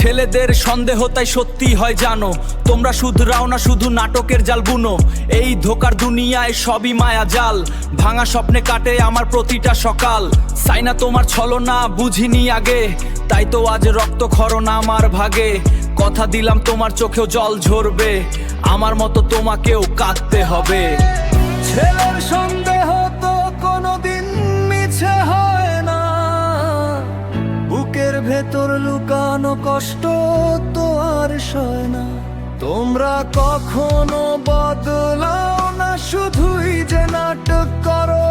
ছেলেদের সন্দেহ তাই সত্যি হয় জানো, তোমরা শুধরাও না, শুধু নাটকের জাল বুনো। এই ধোকার দুনিয়ায় সবই মায়া জাল, ভাঙা স্বপ্নে কাটে আমার প্রতিটা সকাল। সাইনা তোমার ছলনা বুঝিনি আগে, তাই তো আজ রক্তক্ষরণ আমার ভাগে। কথা দিলাম তোমার চোখেও জল ঝরবে, আমার মতো তোমাকেও কাঁদতে হবে। ছেলের সন্দেহ তো কোনোদিন মিছে হয় না, বুকের ভেতর লুকানো কষ্ট তো আর সয় না। তোমরা কখনো বদলাও না, শুধুই যে নাটক করো।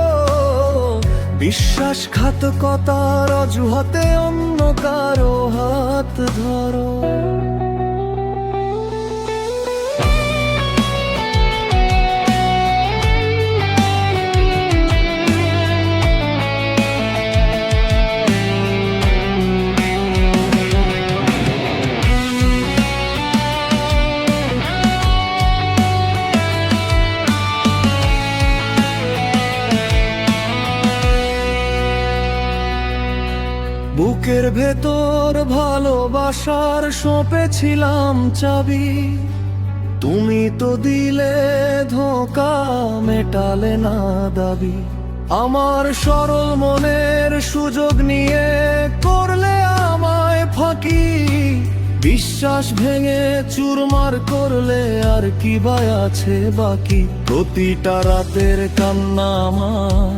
বিশ্বাসঘাতকতার অজুহাতে অন্য কারো হাত ধরো। বুকের ভেতর ভালোবাসার সঁপেছিলাম চাবি, তুমি তো দিলে ধোঁকা, মেটালে না দাবি। আমার সরল মনের সুযোগ নিয়ে করলে আমায় ফাঁকি, বিশ্বাস ভেঙে চুরমার করলে আর কি বা আছে বাকি। প্রতিটা রাতের কান্না আমার,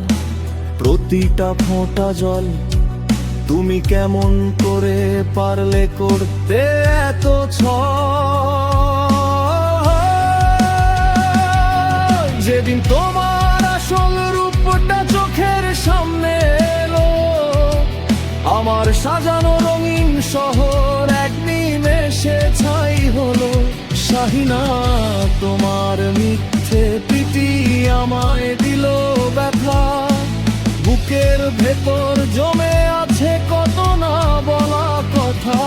প্রতিটা ফোঁটা জল, তুমি কেমন করে পারলে করতে এত ছল। যেদিন তোমার আসল রূপটা চোখের সামনে এলো, আমার সাজানো রঙিন শহর এক নিমেষে ছাই হলো। শাহিনা তোমার মিথ্যে প্রীতি আমায় দিল ব্যথা, বুকের ভেতর জমে আছে কত না বলা কথা।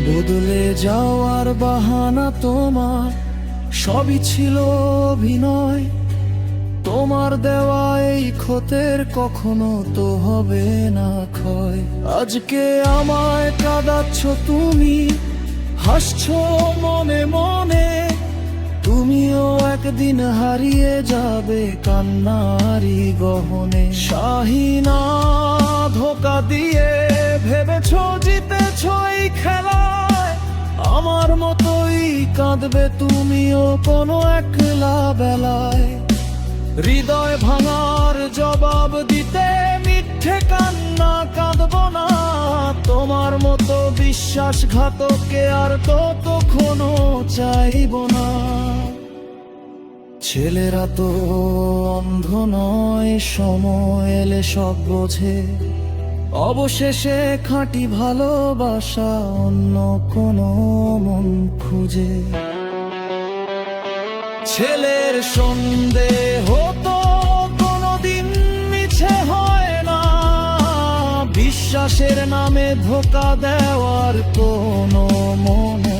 বদলে যাওয়ার বাহানা তোমার, সবই ছিল অভিনয়। তোমার দেওয়া এই ক্ষতের কখনো তো হবে না ক্ষয়। আজকে আমায় কাঁদাচ্ছ তুমি, হাসছো মনে মনে, তুমিও একদিন হারিয়ে যাবে কান্নারি গহনে। শাহিনা ধোঁকা দিয়ে ভেবেছ জিতেছ এই খেলায়, আমার মতোই কাঁদবে তুমিও কোনো একলা বেলায়। হৃদয় ভাঙার জবাব দিতে মিথ্যে কান্না কাঁদব না, তোমার মতো বিশ্বাসঘাতককে আর কখনো চাইব না। ছেলেরা তো অন্ধ নয়, সময় এলে সব বোঝে। অবশেষে খাঁটি ভালোবাসা অন্য কোনো মন খুঁজে। ছেলের সন্দেহ তো কোনোদিন মিছে হয় না, বিশ্বাসের নামে ধোঁকা দেওয়ার কোনো মনো